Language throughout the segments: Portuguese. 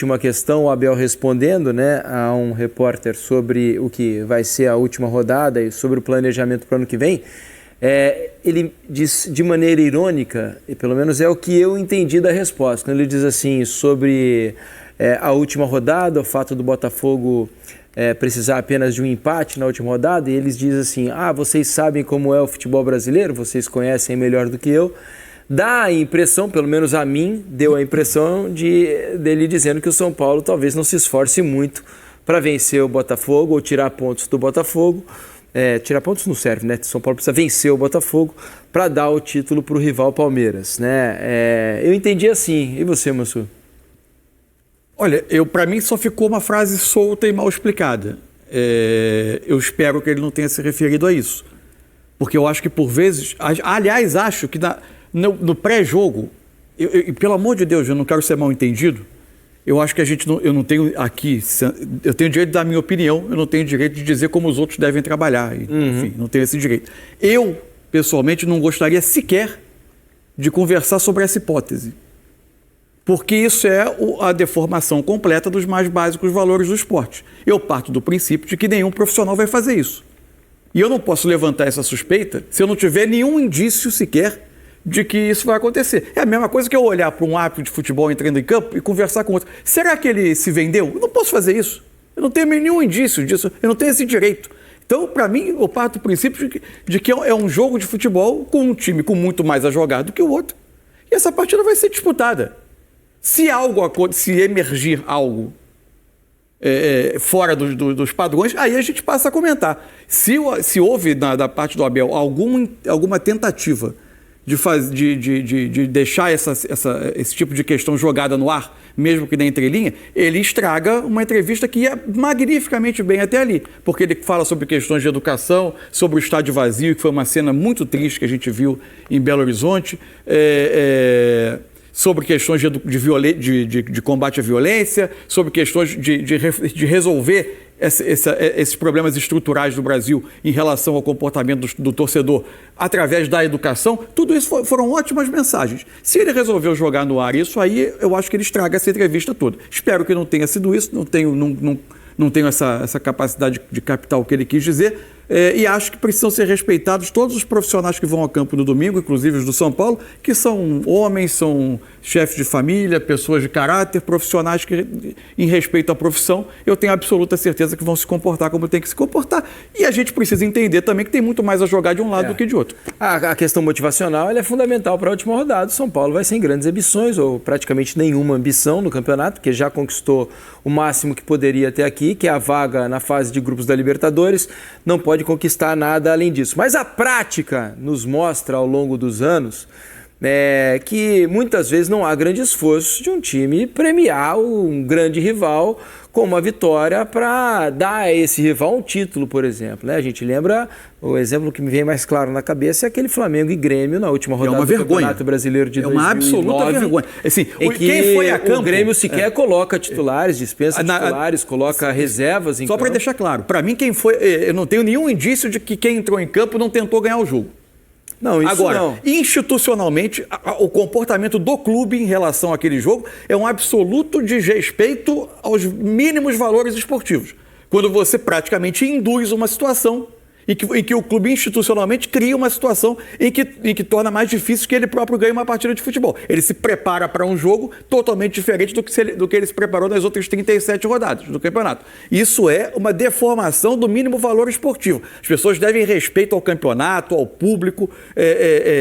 Última questão, o Abel respondendo, né, a um repórter sobre o que vai ser a última rodada e sobre o planejamento para o ano que vem, ele diz de maneira irônica, e pelo menos é o que eu entendi da resposta, quando ele diz assim sobre a última rodada, o fato do Botafogo precisar apenas de um empate na última rodada, e eles dizem assim, vocês sabem como é o futebol brasileiro, vocês conhecem melhor do que eu. Dá a impressão, pelo menos a mim, deu a impressão dele dizendo que o São Paulo talvez não se esforce muito para vencer o Botafogo ou tirar pontos do Botafogo. Tirar pontos não serve, né? O São Paulo precisa vencer o Botafogo para dar o título para o rival Palmeiras, né? Eu entendi assim. E você, Mansur? Olha, para mim só ficou uma frase solta e mal explicada. Eu espero que ele não tenha se referido a isso. Porque eu acho que por vezes... Aliás, acho que no pré-jogo, e pelo amor de Deus, eu não quero ser mal entendido, eu acho que eu não tenho aqui, eu tenho direito de dar a minha opinião, eu não tenho direito de dizer como os outros devem trabalhar, enfim, não tenho esse direito. Eu, pessoalmente, não gostaria sequer de conversar sobre essa hipótese, porque isso é a deformação completa dos mais básicos valores do esporte. Eu parto do princípio de que nenhum profissional vai fazer isso. E eu não posso levantar essa suspeita se eu não tiver nenhum indício sequer de que isso vai acontecer. É a mesma coisa que eu olhar para um árbitro de futebol entrando em campo e conversar com outro. Será que ele se vendeu? Eu não posso fazer isso. Eu não tenho nenhum indício disso. Eu não tenho esse direito. Então, para mim, eu parto do princípio de que é um jogo de futebol com um time com muito mais a jogar do que o outro. E essa partida vai ser disputada. Se emergir algo fora dos padrões, aí a gente passa a comentar. Se houve, da parte do Abel, alguma tentativa de deixar esse tipo de questão jogada no ar, mesmo que na entrelinha, ele estraga uma entrevista que ia magnificamente bem até ali, porque ele fala sobre questões de educação, sobre o estádio vazio, que foi uma cena muito triste que a gente viu em Belo Horizonte, sobre questões de combate à violência, sobre questões de resolver esses problemas estruturais do Brasil em relação ao comportamento do torcedor através da educação. Tudo isso foram ótimas mensagens. Se ele resolveu jogar no ar isso aí, eu acho que ele estraga essa entrevista toda. Espero que não tenha sido isso, não tenho essa capacidade de captar o que ele quis dizer, e acho que precisam ser respeitados todos os profissionais que vão ao campo no domingo, inclusive os do São Paulo, que são homens, são chefes de família, pessoas de caráter, profissionais que, em respeito à profissão, eu tenho absoluta certeza que vão se comportar como tem que se comportar. E a gente precisa entender também que tem muito mais a jogar de um lado do que de outro. A questão motivacional é fundamental para a última rodada. O São Paulo vai sem grandes ambições, ou praticamente nenhuma ambição no campeonato, porque já conquistou o máximo que poderia até aqui, que é a vaga na fase de grupos da Libertadores. Não pode conquistar nada além disso. Mas a prática nos mostra ao longo dos anos que muitas vezes não há grande esforço de um time premiar um grande rival com uma vitória para dar a esse rival um título, por exemplo. A gente lembra, o exemplo que me vem mais claro na cabeça é aquele Flamengo e Grêmio na última rodada do Campeonato Brasileiro de 2009. É uma absoluta vergonha. Assim, em que quem foi a campo, o Grêmio sequer coloca titulares, dispensa titulares, coloca reservas em campo. Só para deixar claro, para mim quem foi, eu não tenho nenhum indício de que quem entrou em campo não tentou ganhar o jogo. Não, isso agora, não. Institucionalmente, o comportamento do clube em relação àquele jogo é um absoluto desrespeito aos mínimos valores esportivos. Quando você praticamente induz uma situação em que o clube institucionalmente cria uma situação em que torna mais difícil que ele próprio ganhe uma partida de futebol. Ele se prepara para um jogo totalmente diferente do que ele se preparou nas outras 37 rodadas do campeonato. Isso é uma deformação do mínimo valor esportivo. As pessoas devem respeito ao campeonato, ao público,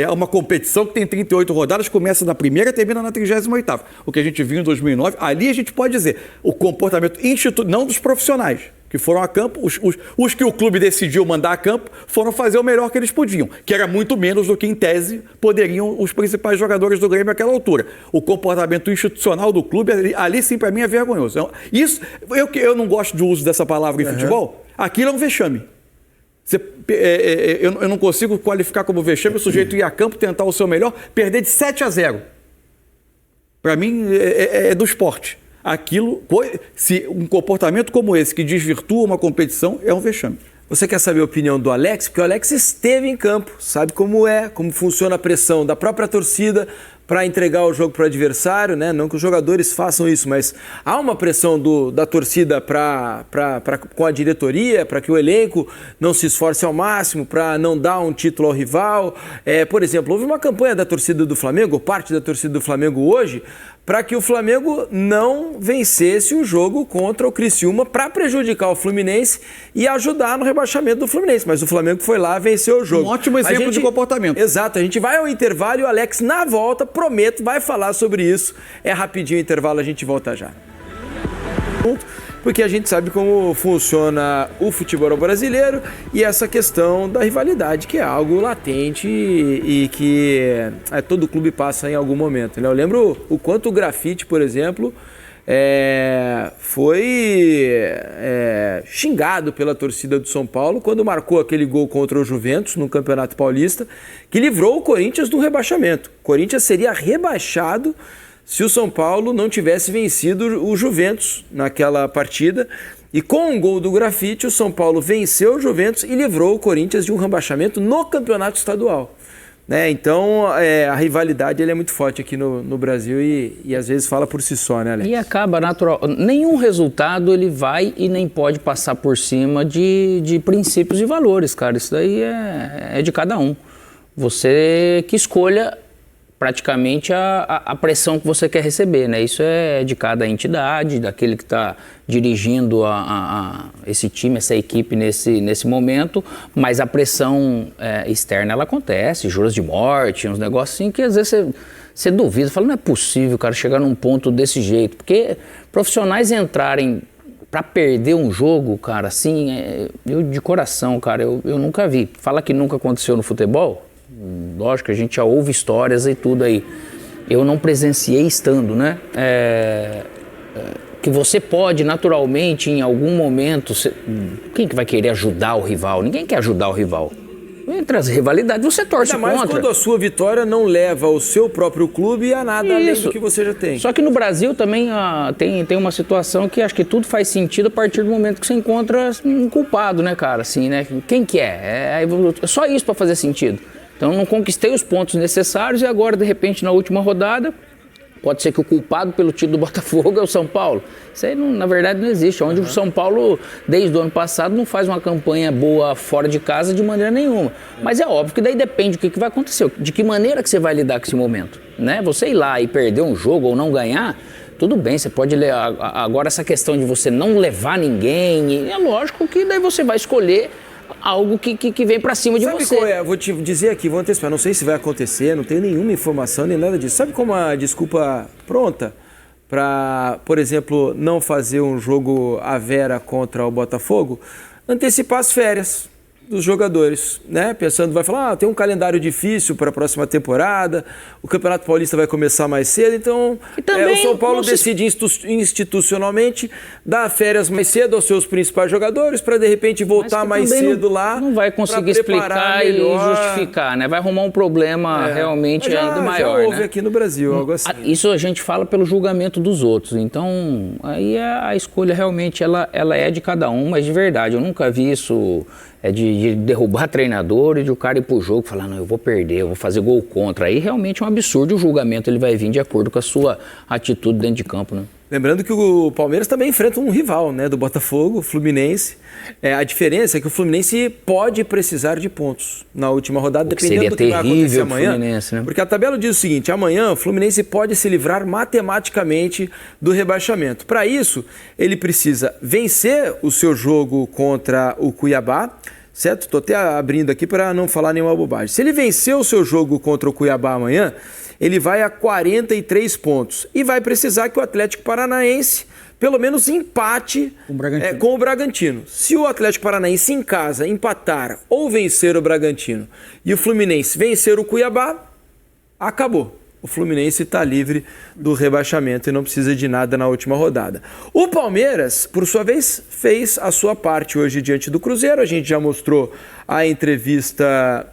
a uma competição que tem 38 rodadas, começa na primeira e termina na 38ª. O que a gente viu em 2009, ali a gente pode dizer, o comportamento não dos profissionais, que foram a campo, os que o clube decidiu mandar a campo, foram fazer o melhor que eles podiam, que era muito menos do que, em tese, poderiam os principais jogadores do Grêmio naquela altura. O comportamento institucional do clube, ali sim, para mim, é vergonhoso. Isso, eu não gosto do uso dessa palavra em futebol, aquilo é um vexame. Eu não consigo qualificar como vexame o sujeito ir a campo, tentar o seu melhor, perder de 7-0. Para mim, é do esporte. Se um comportamento como esse que desvirtua uma competição é um vexame. Você quer saber a opinião do Alex? Porque o Alex esteve em campo, sabe como funciona a pressão da própria torcida para entregar o jogo para o adversário, né? Não que os jogadores façam isso, mas há uma pressão da torcida com a diretoria, para que o elenco não se esforce ao máximo, para não dar um título ao rival. Por exemplo, houve uma campanha da torcida do Flamengo, parte da torcida do Flamengo hoje, para que o Flamengo não vencesse o jogo contra o Criciúma para prejudicar o Fluminense e ajudar no rebaixamento do Fluminense. Mas o Flamengo foi lá, venceu o jogo. Um ótimo exemplo de comportamento. Exato. A gente vai ao intervalo e o Alex, na volta, prometo, vai falar sobre isso. É rapidinho o intervalo, a gente volta já. Porque a gente sabe como funciona o futebol brasileiro e essa questão da rivalidade, que é algo latente e que todo clube passa em algum momento, né? Eu lembro o quanto o Grafite, por exemplo, foi xingado pela torcida do São Paulo quando marcou aquele gol contra o Juventus no Campeonato Paulista, que livrou o Corinthians do rebaixamento. O Corinthians seria rebaixado se o São Paulo não tivesse vencido o Juventus naquela partida. E com um gol do Grafite, o São Paulo venceu o Juventus e livrou o Corinthians de um rebaixamento no campeonato estadual. Né? Então, a rivalidade é muito forte aqui no Brasil e às vezes fala por si só, né, Alex? E acaba natural. Nenhum resultado ele vai e nem pode passar por cima de princípios e valores, cara. Isso daí é de cada um. Você que escolha praticamente a pressão que você quer receber, né? Isso é de cada entidade, daquele que está dirigindo esse time, essa equipe nesse momento, mas a pressão externa, ela acontece, juros de morte, uns negócios assim que às vezes você duvida, fala, não é possível, cara, chegar num ponto desse jeito, porque profissionais entrarem para perder um jogo, cara, assim, eu de coração, cara, eu nunca vi. Fala que nunca aconteceu no futebol. Lógico, a gente já ouve histórias e tudo aí. Eu não presenciei estando, né? Que você pode, naturalmente, em algum momento... Quem que vai querer ajudar o rival? Ninguém quer ajudar o rival. Entre as rivalidades, você torce contra. Ainda mais quando a sua vitória não leva o seu próprio clube a nada além do que você já tem. Só que no Brasil também tem uma situação que acho que tudo faz sentido a partir do momento que você encontra um culpado, né, cara? Assim, né? Quem que é? É só isso para fazer sentido. Então, não conquistei os pontos necessários e agora, de repente, na última rodada, pode ser que o culpado pelo título do Botafogo é o São Paulo. Isso aí, na verdade, não existe. Onde o São Paulo, desde o ano passado, não faz uma campanha boa fora de casa de maneira nenhuma. Mas é óbvio que daí depende do que vai acontecer. De que maneira que você vai lidar com esse momento, né? Você ir lá e perder um jogo ou não ganhar, tudo bem, você pode ler. Agora, essa questão de você não levar ninguém, é lógico que daí você vai escolher algo que vem pra cima de você. Sabe qual é? Vou te dizer aqui, vou antecipar, não sei se vai acontecer, não tenho nenhuma informação nem nada disso. Sabe como a desculpa pronta para, por exemplo, não fazer um jogo à vera contra o Botafogo? Antecipar as férias dos jogadores, né? Pensando, vai falar, tem um calendário difícil para a próxima temporada, o Campeonato Paulista vai começar mais cedo, então o São Paulo decide institucionalmente dar férias mais cedo aos seus principais jogadores para de repente voltar mais cedo lá. Não vai conseguir explicar e justificar, né? Vai arrumar um problema realmente ainda maior. Já houve aqui no Brasil algo assim. Isso a gente fala pelo julgamento dos outros, então aí a escolha realmente ela é de cada um, mas de verdade, eu nunca vi isso. De derrubar treinador e de o cara ir pro jogo e falar, não, eu vou perder, eu vou fazer gol contra. Aí realmente é um absurdo, o julgamento ele vai vir de acordo com a sua atitude dentro de campo, né? Lembrando que o Palmeiras também enfrenta um rival, né, do Botafogo, o Fluminense. A diferença é que o Fluminense pode precisar de pontos na última rodada, dependendo do que vai acontecer amanhã. Né? Porque a tabela diz o seguinte, amanhã o Fluminense pode se livrar matematicamente do rebaixamento. Para isso, ele precisa vencer o seu jogo contra o Cuiabá, certo? Estou até abrindo aqui para não falar nenhuma bobagem. Se ele vencer o seu jogo contra o Cuiabá amanhã, ele vai a 43 pontos e vai precisar que o Atlético Paranaense pelo menos empate com o Bragantino. Se o Atlético Paranaense em casa empatar ou vencer o Bragantino e o Fluminense vencer o Cuiabá, acabou. O Fluminense está livre do rebaixamento e não precisa de nada na última rodada. O Palmeiras, por sua vez, fez a sua parte hoje diante do Cruzeiro. A gente já mostrou a entrevista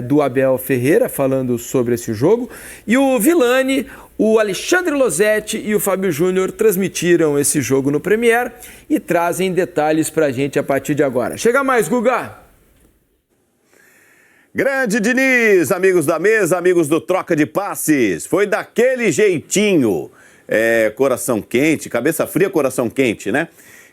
do Abel Ferreira falando sobre esse jogo. E o Vilani, o Alexandre Losetti e o Fábio Júnior transmitiram esse jogo no Premier e trazem detalhes para a gente a partir de agora. Chega mais, Guga! Grande Diniz, amigos da mesa, amigos do Troca de Passes. Foi daquele jeitinho, coração quente, cabeça fria, coração quente, né?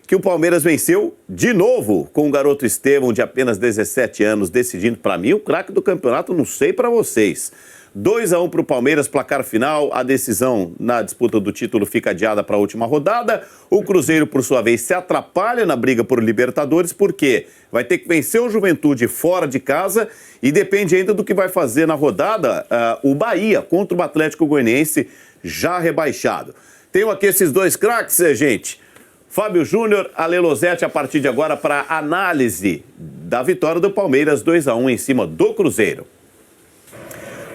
Que o Palmeiras venceu de novo com o garoto Estevão, de apenas 17 anos, decidindo, para mim, o craque do campeonato, não sei para vocês. 2-1 para o Palmeiras, placar final. A decisão na disputa do título fica adiada para a última rodada. O Cruzeiro, por sua vez, se atrapalha na briga por Libertadores, porque vai ter que vencer o Juventude fora de casa e depende ainda do que vai fazer na rodada o Bahia contra o Atlético Goianiense, já rebaixado. Tenho aqui esses dois craques, gente. Fábio Júnior, Ale Losetti, a partir de agora para análise da vitória do Palmeiras 2-1 em cima do Cruzeiro.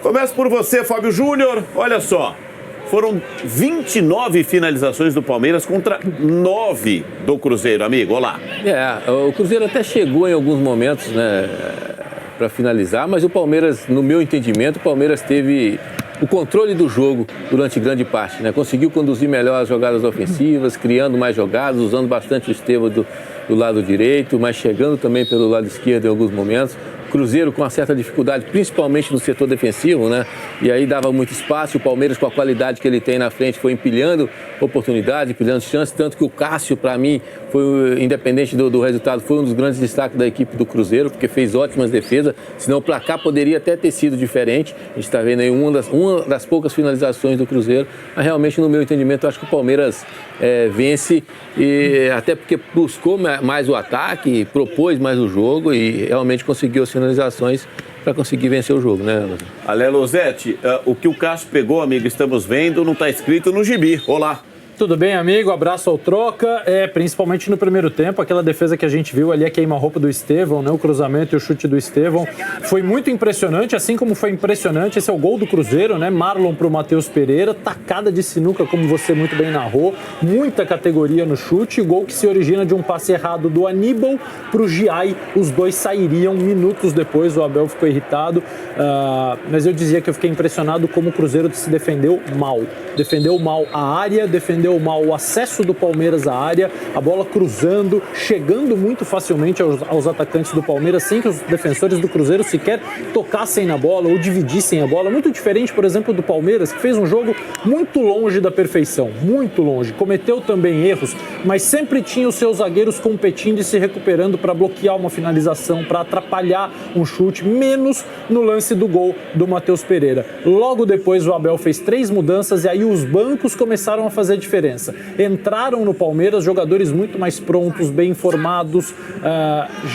Começo por você, Fábio Júnior. Olha só, foram 29 finalizações do Palmeiras contra 9 do Cruzeiro, amigo. Olá. O Cruzeiro até chegou em alguns momentos, né, para finalizar, mas o Palmeiras, no meu entendimento, o Palmeiras teve o controle do jogo durante grande parte, né? Conseguiu conduzir melhor as jogadas ofensivas, criando mais jogadas, usando bastante o Estevão do lado direito, mas chegando também pelo lado esquerdo em alguns momentos. Cruzeiro com uma certa dificuldade, principalmente no setor defensivo, né? E aí dava muito espaço. O Palmeiras, com a qualidade que ele tem na frente, foi empilhando oportunidades, empilhando chances. Tanto que o Cássio, para mim, foi, independente do resultado, foi um dos grandes destaques da equipe do Cruzeiro, porque fez ótimas defesas. Senão o placar poderia até ter sido diferente. A gente está vendo aí uma das poucas finalizações do Cruzeiro. Mas realmente, no meu entendimento, eu acho que o Palmeiras vence, e até porque buscou mais o ataque, propôs mais o jogo e realmente conseguiu as finalizações para conseguir vencer o jogo, né, Losetti? Ale Losetti, o que o Cássio pegou, amigo, estamos vendo, não está escrito no gibi. Olá. Tudo bem, amigo? Abraço ao Troca. Principalmente no primeiro tempo, aquela defesa que a gente viu ali, a queima-roupa do Estevão, né? O cruzamento e o chute do Estevão. Foi muito impressionante, assim como foi impressionante. Esse é o gol do Cruzeiro, né? Marlon pro Matheus Pereira, tacada de sinuca, como você muito bem narrou. Muita categoria no chute. Gol que se origina de um passe errado do Aníbal pro Giai. Os dois sairiam minutos depois. O Abel ficou irritado. Mas eu dizia que eu fiquei impressionado como o Cruzeiro se defendeu mal. Defendeu mal a área, defendeu mal o acesso do Palmeiras à área, a bola cruzando, chegando muito facilmente aos atacantes do Palmeiras, sem que os defensores do Cruzeiro sequer tocassem na bola ou dividissem a bola. Muito diferente, por exemplo, do Palmeiras, que fez um jogo muito longe da perfeição, muito longe. Cometeu também erros, mas sempre tinha os seus zagueiros competindo e se recuperando para bloquear uma finalização, para atrapalhar um chute, menos no lance do gol do Matheus Pereira. Logo depois o Abel fez 3 mudanças e aí os bancos começaram a fazer diferença. Entraram no Palmeiras jogadores muito mais prontos, bem informados,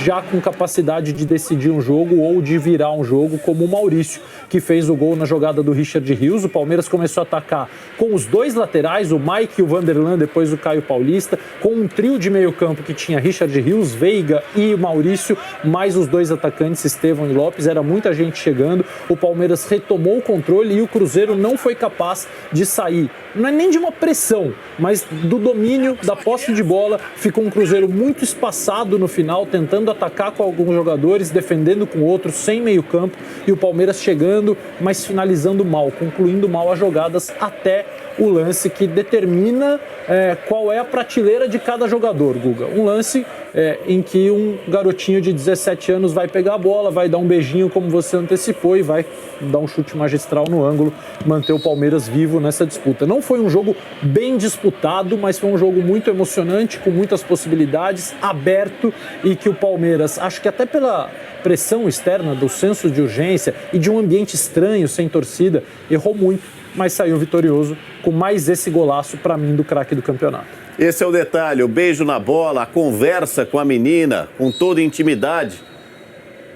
já com capacidade de decidir um jogo ou de virar um jogo, como o Maurício, que fez o gol na jogada do Richard Rios. O Palmeiras começou a atacar com os 2 laterais, o Mike e o Vanderlan, depois o Caio Paulista, com um trio de meio campo que tinha Richard Rios, Veiga e o Maurício, mais os 2 atacantes, Estevão e Lopes. Era muita gente chegando. O Palmeiras retomou o controle e o Cruzeiro não foi capaz de sair, não é nem de uma pressão, mas do domínio, da posse de bola. Ficou um Cruzeiro muito espaçado no final, tentando atacar com alguns jogadores, defendendo com outros, sem meio campo, e o Palmeiras chegando, mas finalizando mal, concluindo mal as jogadas até o lance que determina qual é a prateleira de cada jogador, Guga. Um lance em que um garotinho de 17 anos vai pegar a bola, vai dar um beijinho, como você antecipou, e vai dar um chute magistral no ângulo, manter o Palmeiras vivo nessa disputa. Não foi um jogo bem disputado, mas foi um jogo muito emocionante, com muitas possibilidades, aberto, e que o Palmeiras, acho que até pela pressão externa, do senso de urgência e de um ambiente estranho, sem torcida, errou muito, mas saiu vitorioso com mais esse golaço, para mim, do craque do campeonato. Esse é o detalhe, o beijo na bola, a conversa com a menina, com toda intimidade.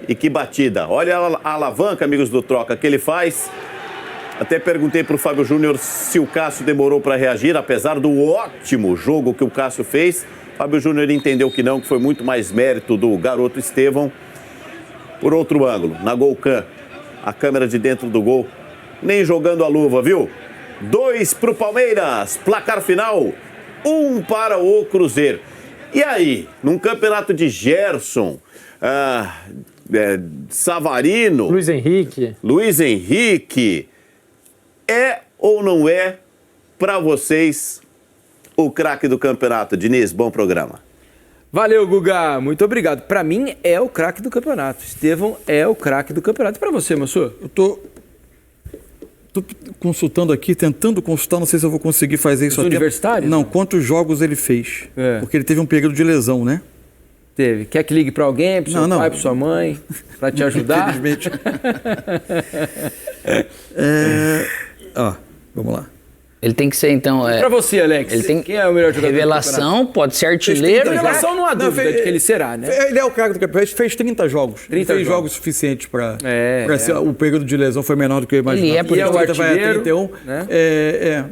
E que batida. Olha a alavanca, amigos do Troca, que ele faz. Até perguntei para o Fábio Júnior se o Cássio demorou para reagir, apesar do ótimo jogo que o Cássio fez. Fábio Júnior entendeu que não, que foi muito mais mérito do garoto Estevão. Por outro ângulo, na Golcam, a câmera de dentro do gol, nem jogando a luva, viu? 2 para o Palmeiras, placar final, 1 para o Cruzeiro. E aí, num campeonato de Gerson, Savarino, Luiz Henrique, é ou não é para vocês o craque do campeonato? Diniz, bom programa. Valeu, Guga. Muito obrigado. Para mim, é o craque do campeonato. Estevão é o craque do campeonato. E para você, Mansur? Eu tô consultando aqui, tentando consultar, não sei se eu vou conseguir fazer isso Os universitários? Não, quantos jogos ele fez. É. Porque ele teve um período de lesão, né? Teve. Quer que ligue para alguém, para seu Não. pai, para sua mãe, para te ajudar? Infelizmente. Vamos lá. Ele tem que ser, então... Para você, Alex, ele tem quem é o melhor jogador do revelação, pode ser artilheiro. Revelação não há dúvida de que ele será, né? Ele é o craque do campeonato, ele fez 30 jogos. 30 fez jogos. jogos suficientes para É. ser. O período de lesão foi menor do que eu imaginava. Ele é Por e é o 30 vai a artilheiro, 31. né?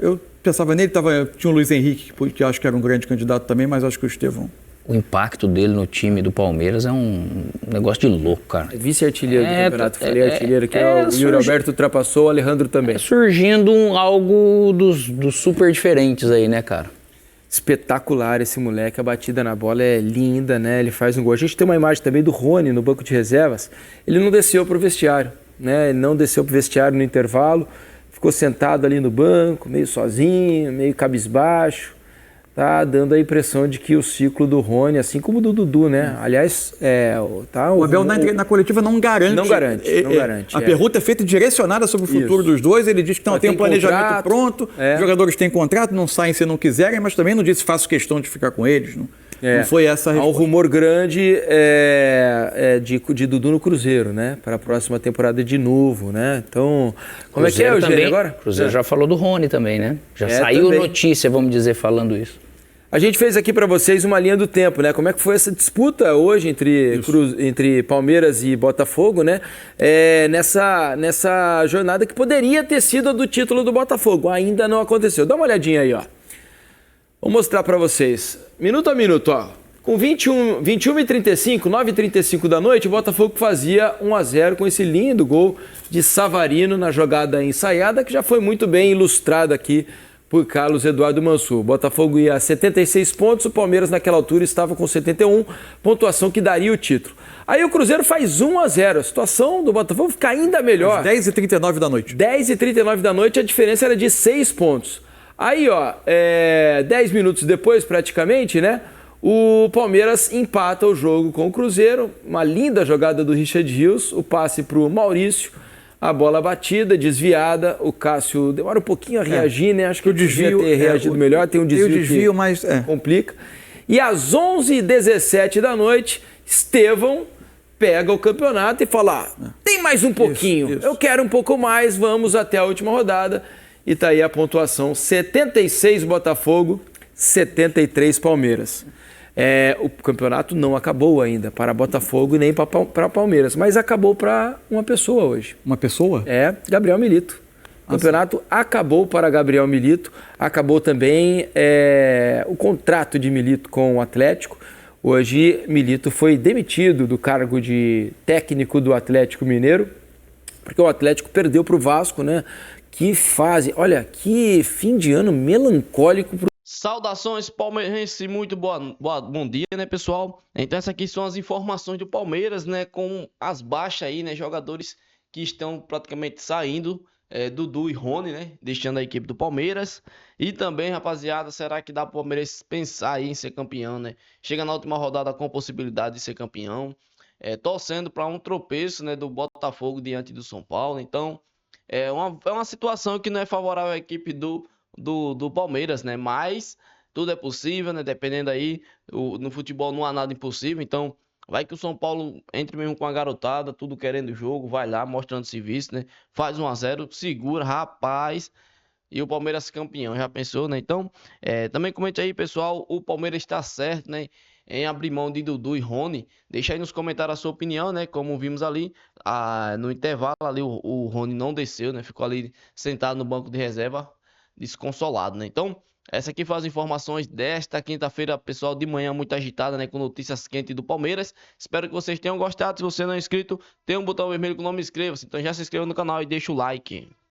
Eu pensava nele, tinha o Luiz Henrique, que eu acho que era um grande candidato também, mas acho que o Estevão. O impacto dele no time do Palmeiras é um negócio de louco, cara. Vice-artilheiro do campeonato. Falei artilheiro aqui. é, O Yuri Alberto ultrapassou, o Alejandro também. Surgindo algo dos super diferentes aí, né, cara? Espetacular esse moleque, a batida na bola é linda, né? Ele faz um gol. A gente tem uma imagem também do Rony no banco de reservas. Ele não desceu para o vestiário, né? Ele não desceu para o vestiário no intervalo, ficou sentado ali no banco, meio sozinho, meio cabisbaixo. Tá dando a impressão de que o ciclo do Rony, assim como do Dudu, né? Aliás, O Abel na coletiva não garante. Não garante. A pergunta é feita direcionada sobre o futuro dos dois. Ele diz que não, tem um planejamento contrato, pronto, os jogadores têm contrato, não saem se não quiserem, mas também não disse faço questão de ficar com eles. Não foi essa a resposta. Há um resposta. rumor grande de Dudu no Cruzeiro, né? Para a próxima temporada de novo, né? Então, como Cruzeiro é que é, Eugênio, também, agora? Cruzeiro já falou do Rony também, né? Já saiu também. notícia, vamos dizer, falando isso. A gente fez aqui para vocês uma linha do tempo, né? Como é que foi essa disputa hoje entre Palmeiras e Botafogo, né? Nessa jornada que poderia ter sido a do título do Botafogo. Ainda não aconteceu. Dá uma olhadinha aí, ó. Vou mostrar para vocês. Minuto a minuto, ó. Com 21h35, 9h35 da noite, o Botafogo fazia 1-0 com esse lindo gol de Savarino na jogada ensaiada, que já foi muito bem ilustrada aqui por Carlos Eduardo Mansur. O Botafogo ia a 76 pontos, o Palmeiras naquela altura estava com 71, pontuação que daria o título. Aí o Cruzeiro faz 1-0, a situação do Botafogo fica ainda melhor. 10h39 da noite. 10h39 da noite, a diferença era de 6 pontos. Aí, ó, 10 minutos depois, praticamente, né, o Palmeiras empata o jogo com o Cruzeiro, uma linda jogada do Richard Rios, o passe para o Maurício, a bola batida, desviada, o Cássio demora um pouquinho a reagir, né? Acho que o desvio devia ter reagido melhor, tem um desvio, mas complica. E às 11h17 da noite, Estevão pega o campeonato e fala, tem mais um pouquinho, eu quero um pouco mais, vamos até a última rodada. E tá aí a pontuação, 76 Botafogo, 73 Palmeiras. O campeonato não acabou ainda para Botafogo e nem para Palmeiras, mas acabou para uma pessoa hoje. Uma pessoa? Gabriel Milito. O campeonato acabou para Gabriel Milito, acabou também o contrato de Milito com o Atlético. Hoje Milito foi demitido do cargo de técnico do Atlético Mineiro, porque o Atlético perdeu para o Vasco, né? Que fase, olha, que fim de ano melancólico pro... Saudações palmeirense, muito bom dia, né, pessoal? Então essas aqui são as informações do Palmeiras, né, com as baixas aí, né, jogadores que estão praticamente saindo, Dudu e Rony, né, deixando a equipe do Palmeiras. E também, rapaziada, será que dá pro Palmeiras pensar aí em ser campeão, né? Chega na última rodada com possibilidade de ser campeão, torcendo para um tropeço, né, do Botafogo diante do São Paulo. Então, é uma situação que não é favorável à equipe do Palmeiras, né? Mas tudo é possível, né? Dependendo aí, no futebol não há nada impossível. Então, vai que o São Paulo entre mesmo com a garotada, tudo querendo o jogo, vai lá, mostrando serviço, né? Faz 1-0, segura, rapaz. E o Palmeiras campeão, já pensou, né? Então, também comente aí, pessoal, o Palmeiras está certo, né? Em abrir mão de Dudu e Rony. Deixa aí nos comentários a sua opinião, né? Como vimos ali, no intervalo ali, o Rony não desceu, né? Ficou ali sentado no banco de reserva, desconsolado, né? Então, essa aqui foi as informações desta quinta-feira, pessoal, de manhã muito agitada, né? Com notícias quentes do Palmeiras. Espero que vocês tenham gostado. Se você não é inscrito, tem um botão vermelho com o nome inscreva-se. Então já se inscreva no canal e deixa o like.